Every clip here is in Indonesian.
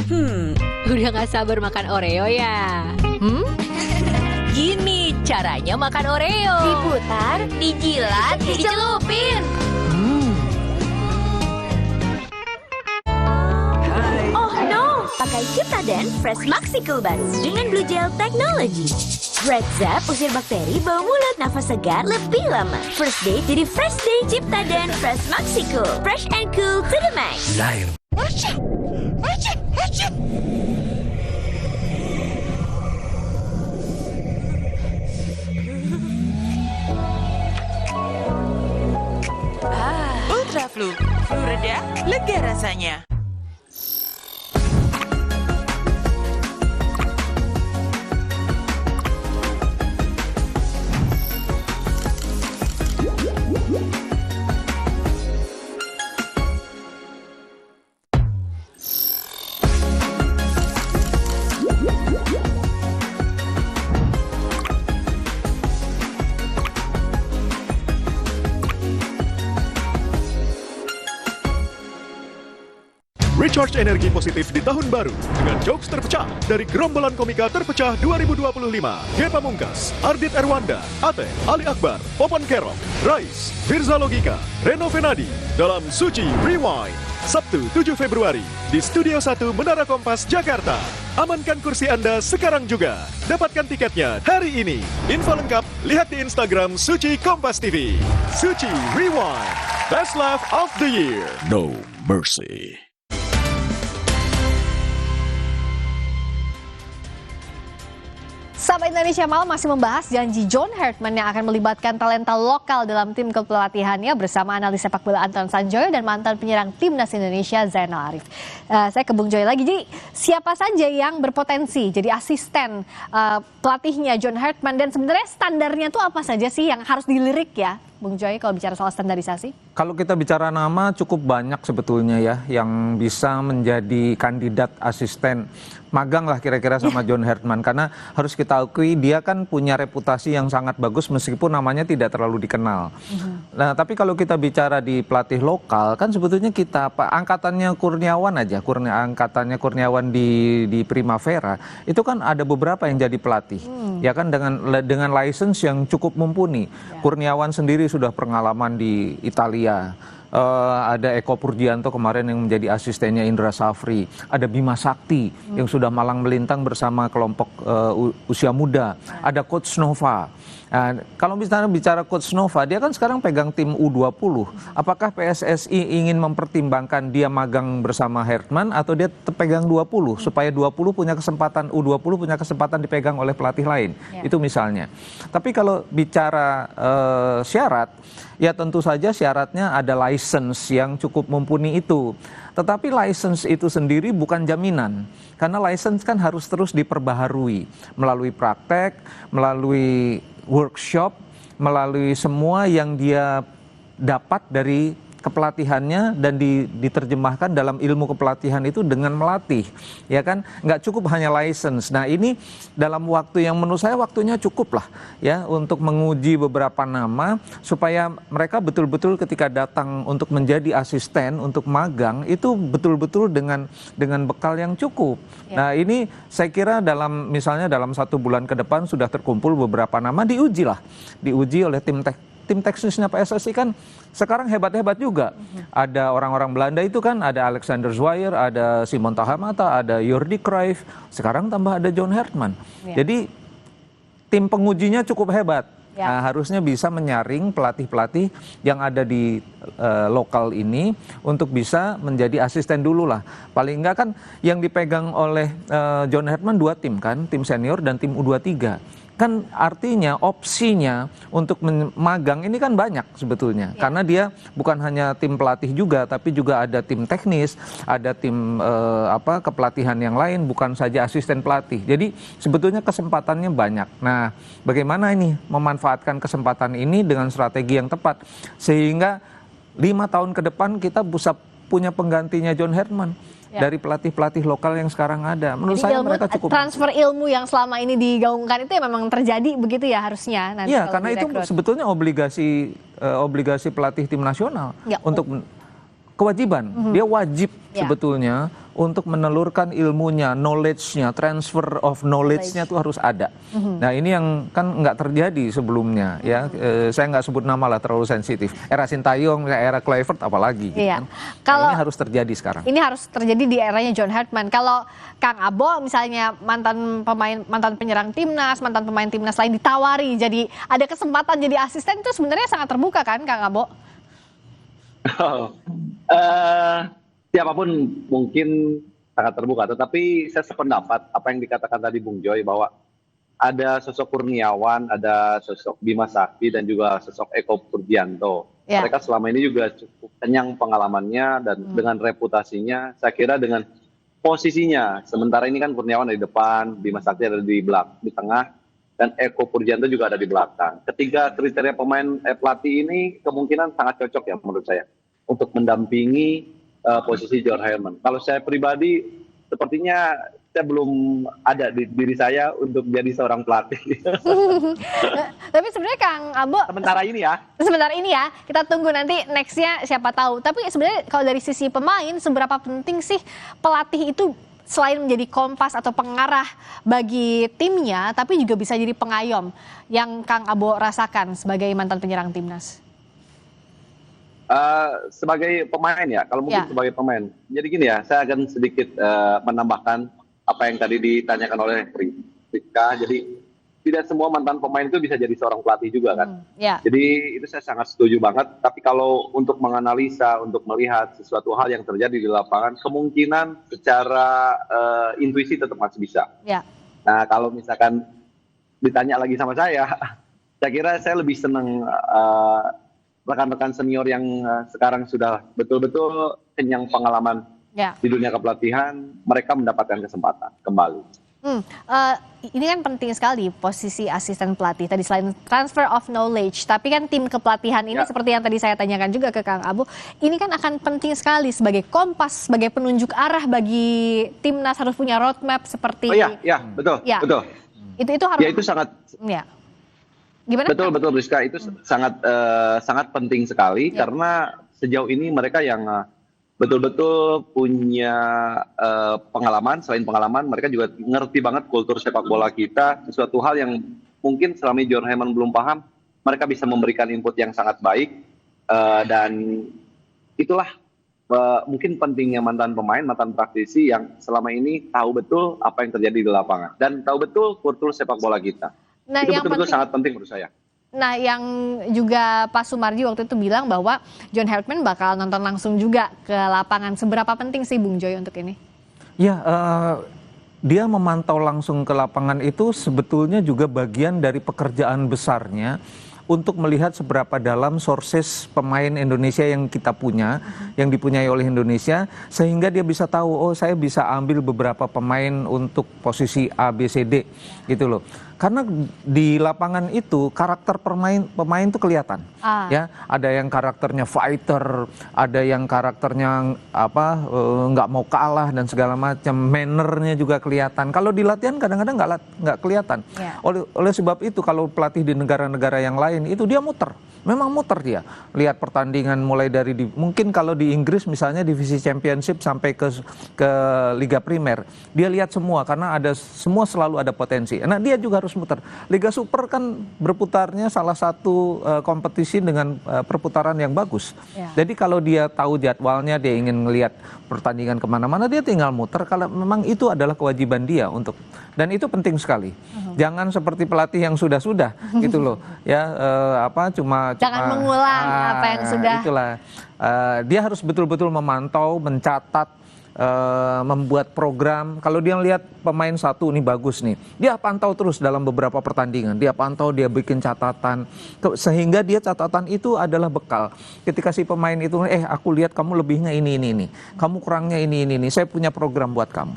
Udah gak sabar makan Oreo ya? Gini caranya makan Oreo. Diputar, Dijilat, dicelupin. oh no! Pakai Ciptaden Fresh Maxi Cool Buds dengan Blue Gel Technology. Red Zap usir bakteri, bau mulut, nafas segar lebih lama. First day jadi fresh day. Ciptaden Fresh Maxi Cool. Fresh and cool to the max. Ultra Flu. Flu reda, lega rasanya. Recharge energi positif di tahun baru dengan jokes terpecah dari gerombolan komika terpecah 2025. Ge Pamungkas, Ardit Erwanda, Ate, Ali Akbar, Popon Kerok, Rais, Firza Logika, Reno Venadi dalam Suci Rewind. Sabtu 7 Februari di Studio 1 Menara Kompas, Jakarta. Amankan kursi Anda sekarang juga. Dapatkan tiketnya hari ini. Info lengkap lihat di Instagram Suci Kompas TV. Suci Rewind. Best Laugh of the Year. No mercy. Sahabat Indonesia Malam masih membahas janji John Hartman yang akan melibatkan talenta lokal dalam tim kepelatihannya bersama analis sepak bola Anton Sanjoyo dan mantan penyerang timnas Indonesia Zainal Arif. Saya ke Bung Joy lagi. Jadi siapa saja yang berpotensi jadi asisten pelatihnya John Hartman dan sebenarnya standarnya itu apa saja sih yang harus dilirik ya, Bung Joy, kalau bicara soal standarisasi? Kalau kita bicara nama cukup banyak sebetulnya ya yang bisa menjadi kandidat asisten magang lah kira-kira sama John Hartman, karena harus kita akui dia kan punya reputasi yang sangat bagus meskipun namanya tidak terlalu dikenal. Nah, tapi kalau kita bicara di pelatih lokal kan sebetulnya kita angkatannya Kurniawan aja, angkatannya Kurniawan di Primavera itu kan ada beberapa yang jadi pelatih. Ya kan dengan license yang cukup mumpuni. Kurniawan sendiri sudah pengalaman di Italia. Ada Eko Purjianto kemarin yang menjadi asistennya Indra Safri, ada Bima Sakti yang sudah malang melintang bersama kelompok usia muda, ada Coach Nova. Kalau misalnya bicara Coach Nova, dia kan sekarang pegang tim U20. Apakah PSSI ingin mempertimbangkan dia magang bersama Hartman atau dia pegang 20 supaya 20 punya kesempatan, U20 punya kesempatan dipegang oleh pelatih lain? Itu misalnya. Tapi kalau bicara syarat, ya tentu saja syaratnya ada license yang cukup mumpuni itu. Tetapi license itu sendiri bukan jaminan. Karena license kan harus terus diperbaharui melalui praktek, melalui workshop, melalui semua yang dia dapat dari kepelatihannya dan diterjemahkan dalam ilmu kepelatihan itu dengan melatih, ya kan, nggak cukup hanya license. Nah ini dalam waktu yang menurut saya waktunya cukup lah ya untuk menguji beberapa nama supaya mereka betul-betul ketika datang untuk menjadi asisten untuk magang itu betul-betul dengan bekal yang cukup. Nah ini saya kira misalnya dalam 1 bulan ke depan sudah terkumpul beberapa nama, diuji oleh tim teknisnya PSSI kan sekarang hebat-hebat juga. Ada orang-orang Belanda itu kan, ada Alexander Zweier, ada Simon Tahamata, ada Jordi Cruyff, sekarang tambah ada John Hartman. Jadi tim pengujinya cukup hebat. Nah, harusnya bisa menyaring pelatih-pelatih yang ada di lokal ini untuk bisa menjadi asisten dulu lah. Paling enggak kan yang dipegang oleh John Hartman 2 tim kan, tim senior dan tim U23. Kan artinya opsinya untuk magang ini kan banyak sebetulnya. Karena dia bukan hanya tim pelatih juga, tapi juga ada tim teknis, ada tim kepelatihan yang lain, bukan saja asisten pelatih. Jadi sebetulnya kesempatannya banyak. Nah, bagaimana ini memanfaatkan kesempatan ini dengan strategi yang tepat sehingga 5 tahun ke depan kita bisa punya penggantinya John Hartman. Dari pelatih-pelatih lokal yang sekarang ada. Menurut jadi saya mereka cukup. Transfer ilmu yang selama ini digaungkan itu ya memang terjadi begitu ya harusnya. Nanti iya, karena itu sebetulnya obligasi pelatih tim nasional untuk kewajiban. Dia wajib sebetulnya untuk menelurkan ilmunya, knowledge-nya, transfer of knowledge-nya itu harus ada. Nah ini yang kan nggak terjadi sebelumnya ya. Saya nggak sebut nama lah, terlalu sensitif. Era Sintayong, era Kluivert apalagi. Iya. Kan? Kalau ini harus terjadi sekarang. Ini harus terjadi di eranya John Hartman. Kalau Kang Abo misalnya mantan penyerang timnas, mantan pemain timnas lain ditawari jadi ada kesempatan jadi asisten, itu sebenarnya sangat terbuka kan Kang Abo? Siapapun mungkin sangat terbuka, tetapi saya sependapat apa yang dikatakan tadi Bung Joy, bahwa ada sosok Kurniawan, ada sosok Bima Sakti, dan juga sosok Eko Purdianto. Ya. Mereka selama ini juga cukup kenyang pengalamannya dan dengan reputasinya, saya kira dengan posisinya. Sementara ini kan Kurniawan ada di depan, Bima Sakti ada di tengah, dan Eko Purdianto juga ada di belakang. Ketiga kriteria pemain pelatih ini kemungkinan sangat cocok ya menurut saya untuk mendampingi posisi John Hartman. Kalau saya pribadi, sepertinya saya belum ada di diri saya untuk jadi seorang pelatih. Tapi sebenarnya Kang Abo, Sementara ini ya, kita tunggu nanti nextnya siapa tahu. Tapi sebenarnya kalau dari sisi pemain, seberapa penting sih pelatih itu selain menjadi kompas atau pengarah bagi timnya, tapi juga bisa jadi pengayom yang Kang Abo rasakan sebagai mantan penyerang timnas? Sebagai pemain ya, kalau mungkin sebagai pemain. Jadi gini ya, saya akan sedikit menambahkan apa yang tadi ditanyakan oleh Rika. Jadi tidak semua mantan pemain itu bisa jadi seorang pelatih juga kan. Jadi itu saya sangat setuju banget. Tapi kalau untuk menganalisa, untuk melihat sesuatu hal yang terjadi di lapangan, kemungkinan secara intuisi tetap masih bisa. Nah kalau misalkan ditanya lagi sama saya kira saya lebih senang rekan-rekan senior yang sekarang sudah betul-betul kenyang pengalaman di dunia kepelatihan, mereka mendapatkan kesempatan kembali. Ini kan penting sekali posisi asisten pelatih. Tadi selain transfer of knowledge, tapi kan tim kepelatihan ini seperti yang tadi saya tanyakan juga ke Kang Abu, ini kan akan penting sekali sebagai kompas, sebagai penunjuk arah bagi timnas, harus punya roadmap seperti. Betul. Itu harus. Ya itu sangat. Gimana? Betul Rizka, itu sangat penting sekali karena sejauh ini mereka yang betul-betul punya pengalaman. Selain pengalaman, mereka juga ngerti banget kultur sepak bola kita, sesuatu hal yang mungkin selama John Hartman belum paham, mereka bisa memberikan input yang sangat baik, dan itulah mungkin pentingnya mantan pemain, mantan praktisi yang selama ini tahu betul apa yang terjadi di lapangan dan tahu betul kultur sepak bola kita. Nah, itu yang betul-betul sangat penting menurut saya. Nah, yang juga Pak Sumarji waktu itu bilang bahwa John Hartman bakal nonton langsung juga ke lapangan. Seberapa penting sih Bung Joy untuk ini? Ya, dia memantau langsung ke lapangan itu sebetulnya juga bagian dari pekerjaan besarnya untuk melihat seberapa dalam sources pemain Indonesia yang kita punya, yang dipunyai oleh Indonesia, sehingga dia bisa tahu, oh saya bisa ambil beberapa pemain untuk posisi A, B, C, D, gitu loh. Karena di lapangan itu karakter pemain itu kelihatan, ya. Ada yang karakternya fighter, ada yang karakternya nggak mau kalah dan segala macam. Mannernya juga kelihatan. Kalau di latihan kadang-kadang nggak kelihatan. Oleh sebab itu kalau pelatih di negara-negara yang lain itu dia muter, memang muter dia. Lihat pertandingan mulai dari mungkin kalau di Inggris misalnya divisi Championship sampai ke Liga Primer, dia lihat semua karena semua selalu ada potensi. Nah dia juga harus muter. Liga Super kan berputarnya salah satu kompetisi dengan perputaran yang bagus. Jadi kalau dia tahu jadwalnya, dia ingin melihat pertandingan kemana-mana, dia tinggal muter. Kalau memang itu adalah kewajiban dia dan itu penting sekali. Jangan seperti pelatih yang sudah-sudah gitu loh. Ya jangan mengulang apa yang sudah. Itulah. Dia harus betul-betul memantau, mencatat. Membuat program. Kalau dia lihat pemain satu ini bagus nih, dia pantau terus dalam beberapa pertandingan, dia pantau, dia bikin catatan, sehingga dia catatan itu adalah bekal ketika si pemain itu aku lihat kamu lebihnya ini, kamu kurangnya ini, saya punya program buat kamu.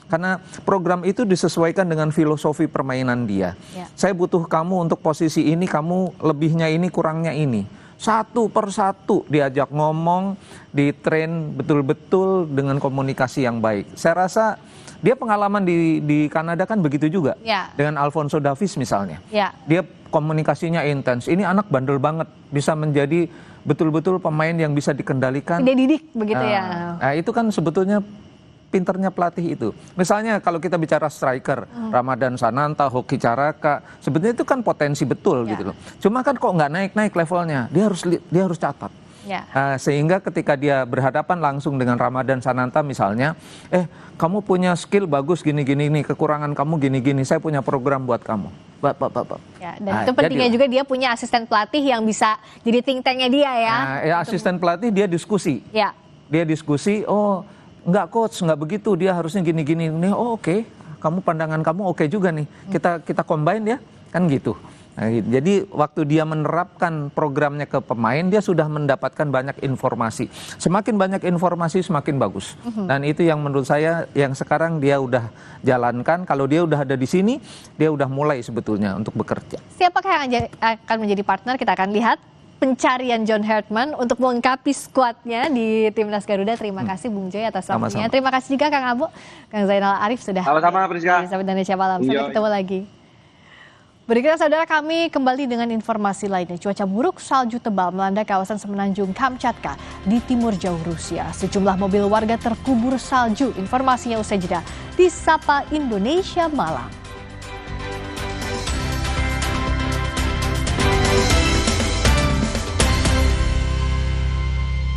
Karena program itu disesuaikan dengan filosofi permainan dia. Saya butuh kamu untuk posisi ini, kamu lebihnya ini, kurangnya ini. Satu persatu diajak ngomong, ditrain betul-betul dengan komunikasi yang baik. Saya rasa dia pengalaman di Kanada kan begitu juga. Dengan Alphonso Davies misalnya. Dia komunikasinya intens. Ini anak bandel banget, bisa menjadi betul-betul pemain yang bisa dikendalikan. Dia didik begitu ya. Nah, itu kan sebetulnya pinternya pelatih itu. Misalnya kalau kita bicara striker, Ramadan Sananta, Hoki Caraka, sebetulnya itu kan potensi betul gitu loh. Cuma kan kok nggak naik-naik levelnya, dia harus catat. Sehingga ketika dia berhadapan langsung dengan Ramadan Sananta misalnya, kamu punya skill bagus gini-gini nih, kekurangan kamu gini-gini, saya punya program buat kamu. Ya, dan itu pentingnya juga dia punya asisten pelatih yang bisa jadi think tanknya dia ya. Asisten pelatih dia diskusi. Dia diskusi, oh enggak coach, enggak begitu, dia harusnya gini-gini. Oh oke, kamu pandangan kamu oke juga nih, kita combine ya, kan gitu. Nah, jadi waktu dia menerapkan programnya ke pemain, dia sudah mendapatkan banyak informasi. Semakin banyak informasi, semakin bagus. Dan itu yang menurut saya yang sekarang dia udah jalankan. Kalau dia udah ada di sini, dia udah mulai sebetulnya untuk bekerja. Siapakah yang akan menjadi partner? Kita akan lihat pencarian John Hartman untuk melengkapi skuadnya di Timnas Garuda. Terima kasih Bung Joy atas waktunya. Terima kasih juga Kang Abo, Kang Zainal Arif sudah sama-sama Priska. Sahabat Indonesia Malam. Sampai ketemu lagi. Berikutnya saudara, kami kembali dengan informasi lainnya. Cuaca buruk, salju tebal melanda kawasan semenanjung Kamchatka di timur jauh Rusia. Sejumlah mobil warga terkubur salju. Informasinya usai jeda di Sapa Indonesia Malam.